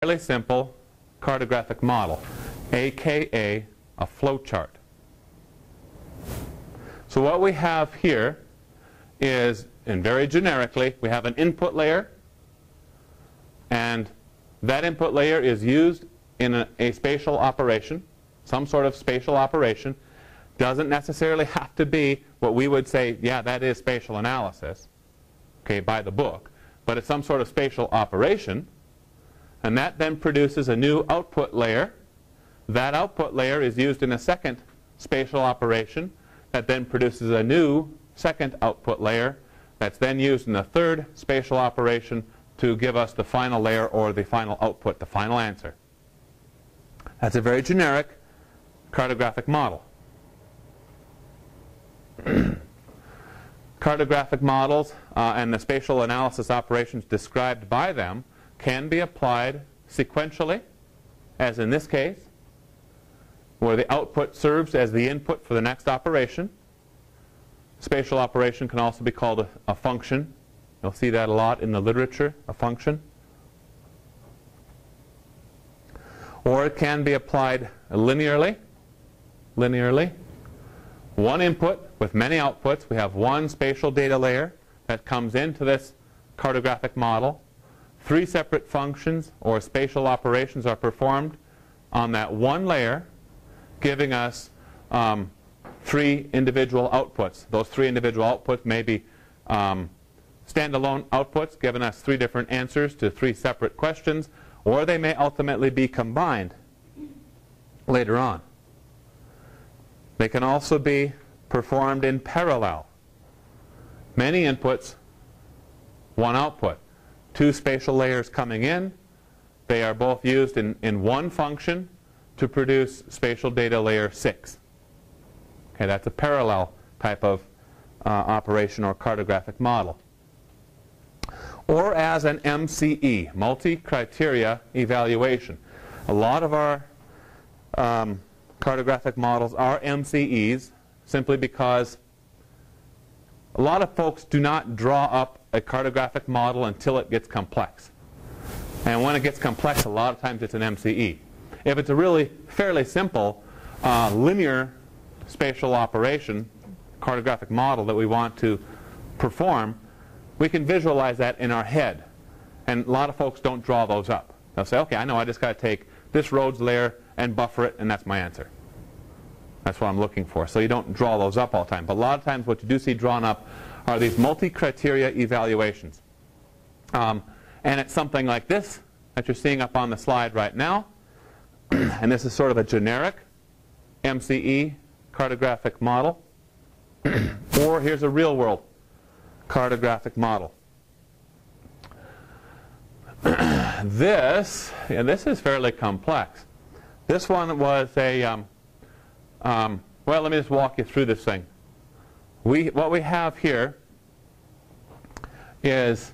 fairly simple cartographic model, aka a flowchart. So what we have here is, and very generically, we have an input layer, and that input layer is used in a spatial operation, some sort of spatial operation. Doesn't necessarily have to be what we would say, yeah, that is spatial analysis, okay, by the book, but it's some sort of spatial operation, and that then produces a new output layer. That output layer is used in a second spatial operation that then produces a new second output layer that's then used in a third spatial operation to give us the final layer or the final output, the final answer. That's a very generic cartographic model. Cartographic models and the spatial analysis operations described by them can be applied sequentially, as in this case, where the output serves as the input for the next operation. Spatial operation can also be called a function. You'll see that a lot in the literature, a function. Or it can be applied linearly. One input with many outputs. We have one spatial data layer that comes into this cartographic model. Three separate functions or spatial operations are performed on that one layer, giving us three individual outputs. Those three individual outputs may be standalone outputs, giving us three different answers to three separate questions, or they may ultimately be combined later on. They can also be performed in parallel. Many inputs, one output. Two spatial layers coming in. They are both used in one function to produce spatial data layer 6. Okay, that's a parallel type of operation or cartographic model. Or as an MCE, multi-criteria evaluation. A lot of our cartographic models are MCEs simply because a lot of folks do not draw up a cartographic model until it gets complex. And when it gets complex, a lot of times it's an MCE. If it's a really fairly simple linear spatial operation, cartographic model that we want to perform, we can visualize that in our head. And a lot of folks don't draw those up. They'll say, okay, I know I just got to take this roads layer and buffer it, and that's my answer. That's what I'm looking for. So you don't draw those up all the time. But a lot of times what you do see drawn up are these multi-criteria evaluations. And it's something like this that you're seeing up on the slide right now. And this is sort of a generic MCE cartographic model. Or here's a real-world cartographic model. This is fairly complex. This one was a, well, let me just walk you through this thing. What we have here is,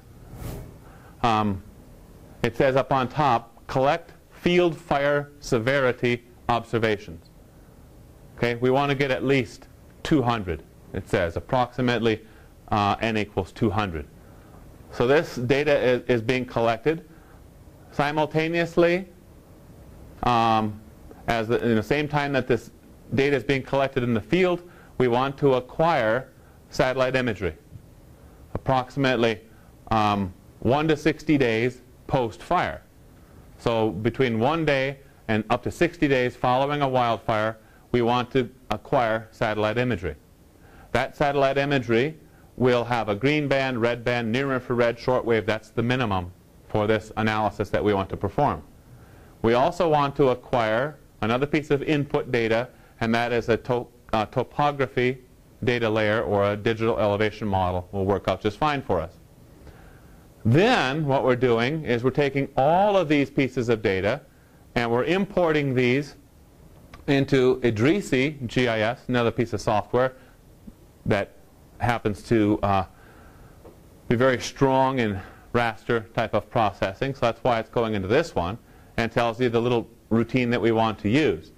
it says up on top, collect field fire severity observations. Okay, we want to get at least 200, it says, approximately n equals 200. So this data is being collected simultaneously in the same time that this data is being collected in the field. We want to acquire satellite imagery, approximately 1 to 60 days post-fire. So between 1 day and up to 60 days following a wildfire, we want to acquire satellite imagery. That satellite imagery will have a green band, red band, near-infrared, shortwave. That's the minimum for this analysis that we want to perform. We also want to acquire another piece of input data, and that is a topography data layer, or a digital elevation model. Will work out just fine for us. Then what we're doing is we're taking all of these pieces of data and we're importing these into Ndvi GIS, another piece of software that happens to be very strong in raster type of processing. So that's why it's going into this one, and tells you the little routine that we want to use.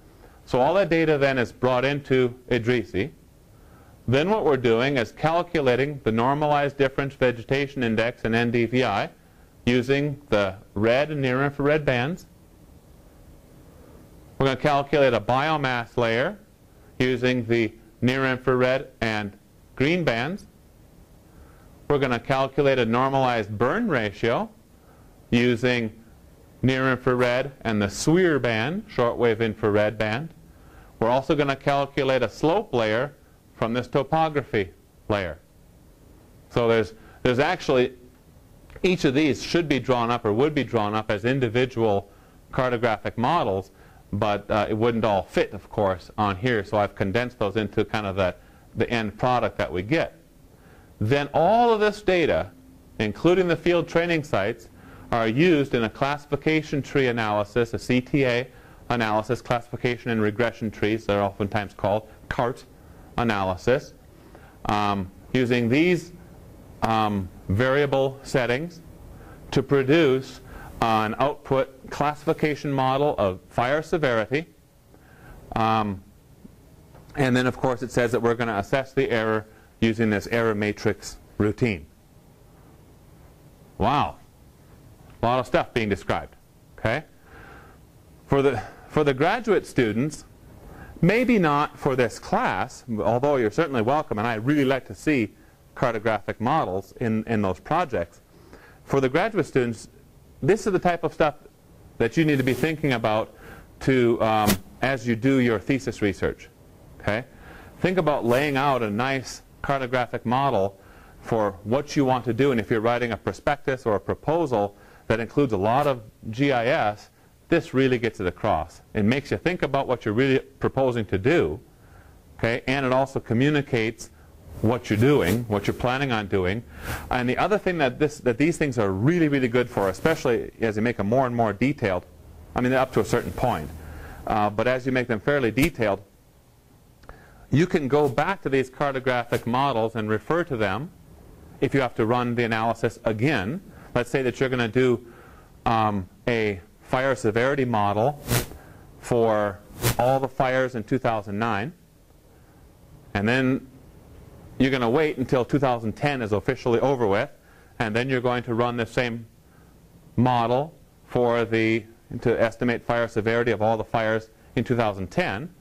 So all that data then is brought into Ndvi. Then what we're doing is calculating the normalized difference vegetation index in Ndvi using the red and near-infrared bands. We're going to calculate a biomass layer using the near-infrared and green bands. We're going to calculate a normalized burn ratio using near-infrared and the SWIR band, shortwave infrared band. We're also going to calculate a slope layer from this topography layer. So there's actually, each of these should be drawn up or would be drawn up as individual cartographic models, but it wouldn't all fit, of course, on here, so I've condensed those into kind of the end product that we get. Then all of this data, including the field training sites, are used in a classification tree analysis, a CTA analysis, classification and regression trees, they're oftentimes called CART analysis, using these variable settings to produce an output classification model of fire severity. And then, of course, it says that we're going to assess the error using this error matrix routine. Wow. A lot of stuff being described. Okay? For the graduate students, maybe not for this class, although you're certainly welcome, and I really like to see cartographic models in those projects. For the graduate students, this is the type of stuff that you need to be thinking about to, as you do your thesis research. Okay? Think about laying out a nice cartographic model for what you want to do, and if you're writing a prospectus or a proposal that includes a lot of GIS, this really gets it across. It makes you think about what you're really proposing to do, okay? And it also communicates what you're doing, what you're planning on doing. And the other thing that these things are really, really good for, especially as you make them more and more detailed, I mean, they're up to a certain point, but as you make them fairly detailed, you can go back to these cartographic models and refer to them if you have to run the analysis again. Let's say that you're going to do a fire severity model for all the fires in 2009, and then you're going to wait until 2010 is officially over with, and then you're going to run the same model to estimate fire severity of all the fires in 2010,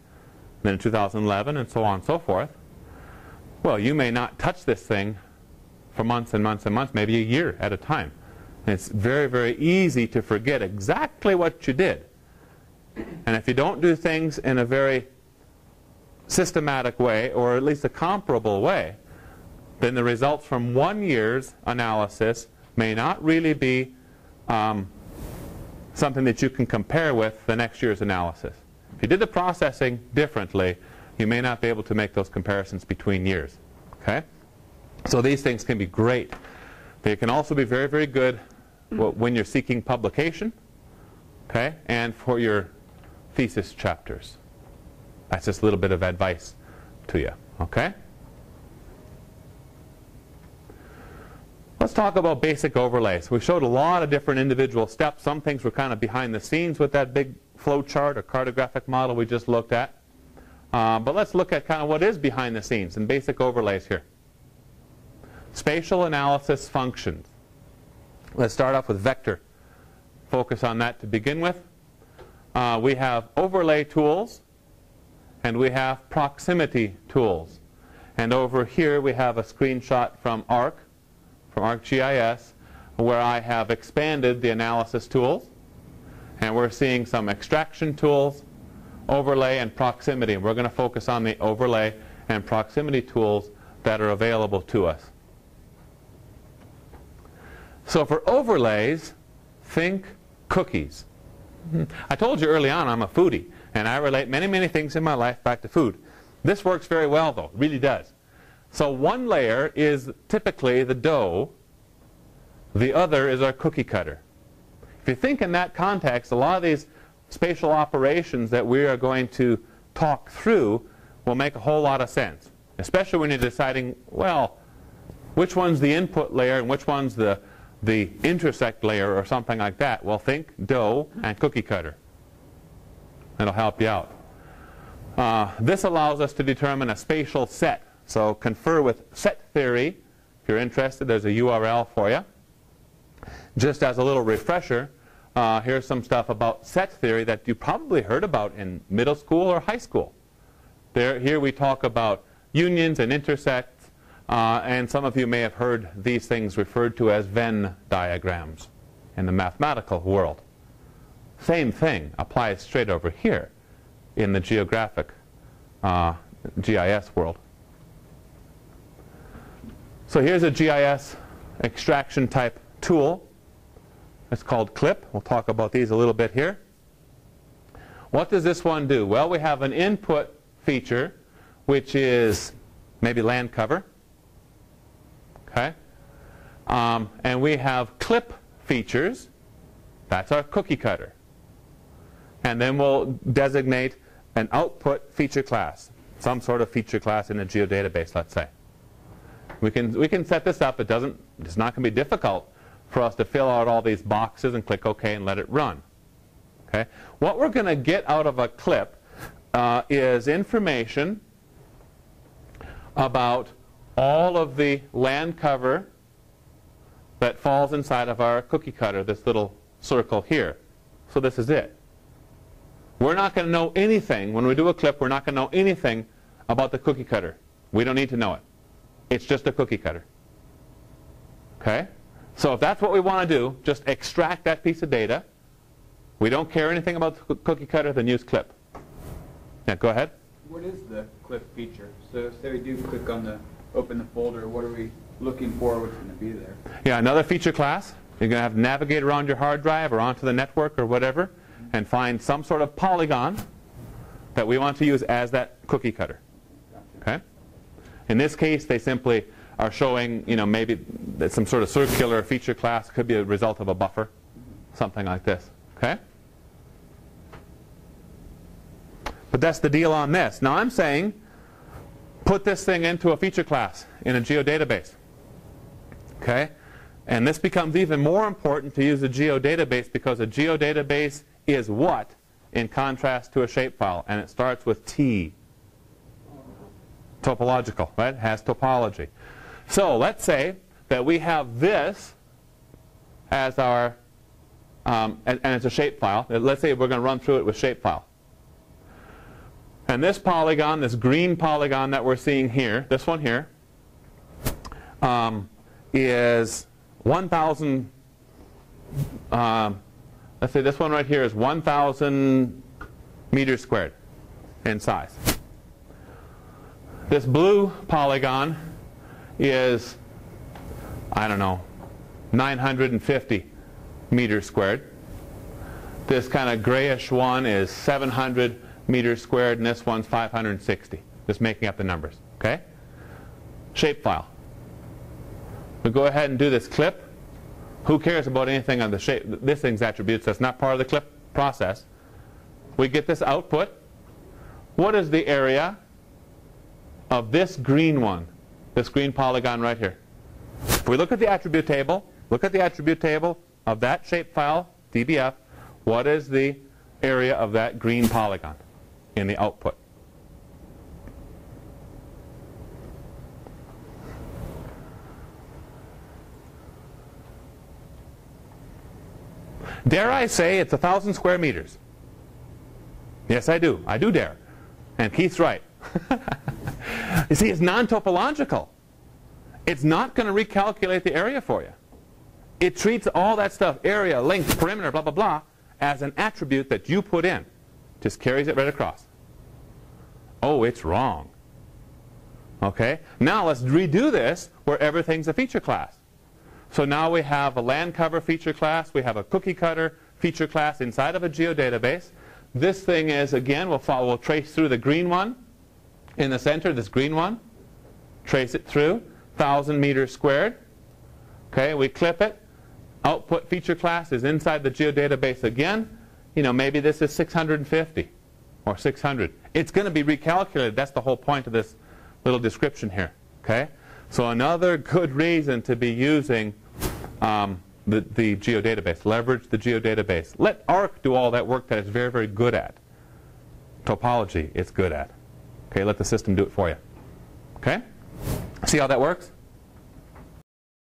then in 2011, and so on and so forth. Well, you may not touch this thing for months and months and months, maybe a year at a time. And it's very, very easy to forget exactly what you did. And if you don't do things in a very systematic way, or at least a comparable way, then the results from 1 year's analysis may not really be something that you can compare with the next year's analysis. If you did the processing differently, you may not be able to make those comparisons between years. Okay? So these things can be great. They can also be very, very good when you're seeking publication, okay, and for your thesis chapters. That's just a little bit of advice to you. Okay? Let's talk about basic overlays. We showed a lot of different individual steps. Some things were kind of behind the scenes with that big flow chart or cartographic model we just looked at. But let's look at kind of what is behind the scenes and basic overlays here. Spatial analysis functions. Let's start off with vector. Focus on that to begin with. We have overlay tools, and we have proximity tools. And over here we have a screenshot from ArcGIS, where I have expanded the analysis tools. And we're seeing some extraction tools, overlay, and proximity. And we're going to focus on the overlay and proximity tools that are available to us. So for overlays, think cookies. I told you early on I'm a foodie, and I relate many, many things in my life back to food. This works very well, though. It really does. So one layer is typically the dough. The other is our cookie cutter. If you think in that context, a lot of these spatial operations that we are going to talk through will make a whole lot of sense, especially when you're deciding, well, which one's the input layer and which one's the intersect layer or something like that. Well, think dough and cookie cutter. That'll help you out. This allows us to determine a spatial set. So confer with set theory. If you're interested, there's a URL for you. Just as a little refresher, here's some stuff about set theory that you probably heard about in middle school or high school. Here we talk about unions and intersects, and some of you may have heard these things referred to as Venn diagrams in the mathematical world. Same thing applies straight over here in the geographic GIS world. So here's a GIS extraction type tool. It's called CLIP. We'll talk about these a little bit here. What does this one do? Well, we have an input feature, which is maybe land cover. Okay? And we have clip features. That's our cookie cutter. And then we'll designate an output feature class, some sort of feature class in a geodatabase, let's say. We can set this up. It's not going to be difficult for us to fill out all these boxes and click OK and let it run. Okay? What we're going to get out of a clip is information about all of the land cover that falls inside of our cookie cutter, this little circle here. So this is it. We're not going to know anything. When we do a clip, we're not going to know anything about the cookie cutter. We don't need to know it. It's just a cookie cutter. Okay? So if that's what we want to do, just extract that piece of data. We don't care anything about the cookie cutter, then use clip. Yeah, go ahead. What is the clip feature? So say we do click on the open the folder, what are we looking for? What's going to be there? Yeah, another feature class. You're going to have to navigate around your hard drive or onto the network or whatever and find some sort of polygon that we want to use as that cookie cutter. Okay? In this case, they simply are showing, maybe that some sort of circular feature class could be a result of a buffer, something like this. Okay? But that's the deal on this. Now I'm saying put this thing into a feature class in a geodatabase. Okay? And this becomes even more important to use a geodatabase because a geodatabase is what in contrast to a shapefile? And it starts with T. Topological, right? It has topology. So let's say that we have this as our, and it's a shapefile. Let's say we're going to run through it with shapefile. And this polygon, this green polygon that we're seeing here, this one here, is 1,000, let's say this one right here is 1,000 meters squared in size. This blue polygon is, I don't know, 950 meters squared. This kind of grayish one is 700 meters squared, and this one's 560. Just making up the numbers. Okay? Shapefile. We go ahead and do this clip. Who cares about anything on the shape? This thing's attributes. That's not part of the clip process. We get this output. What is the area of this green one? This green polygon right here. If we look at the attribute table, of that shapefile, DBF, what is the area of that green polygon in the output? Dare I say it's 1,000 square meters? Yes, I do. I do dare. And Keith's right. You see, it's non-topological. It's not going to recalculate the area for you. It treats all that stuff, area, length, perimeter, blah, blah, blah, as an attribute that you put in. Just carries it right across. Oh, it's wrong. Okay? Now let's redo this where everything's a feature class. So now we have a land cover feature class. We have a cookie cutter feature class inside of a geodatabase. This thing is, again, we'll trace through the green one in the center, this green one. Trace it through, 1,000 meters squared. Okay, we clip it. Output feature class is inside the geodatabase again. Maybe this is 650 or 600. It's going to be recalculated. That's the whole point of this little description here. Okay, so another good reason to be using the geodatabase. Leverage the geodatabase. Let ARC do all that work that it's very, very good at. Topology it's good at. Okay, let the system do it for you. Okay? See how that works?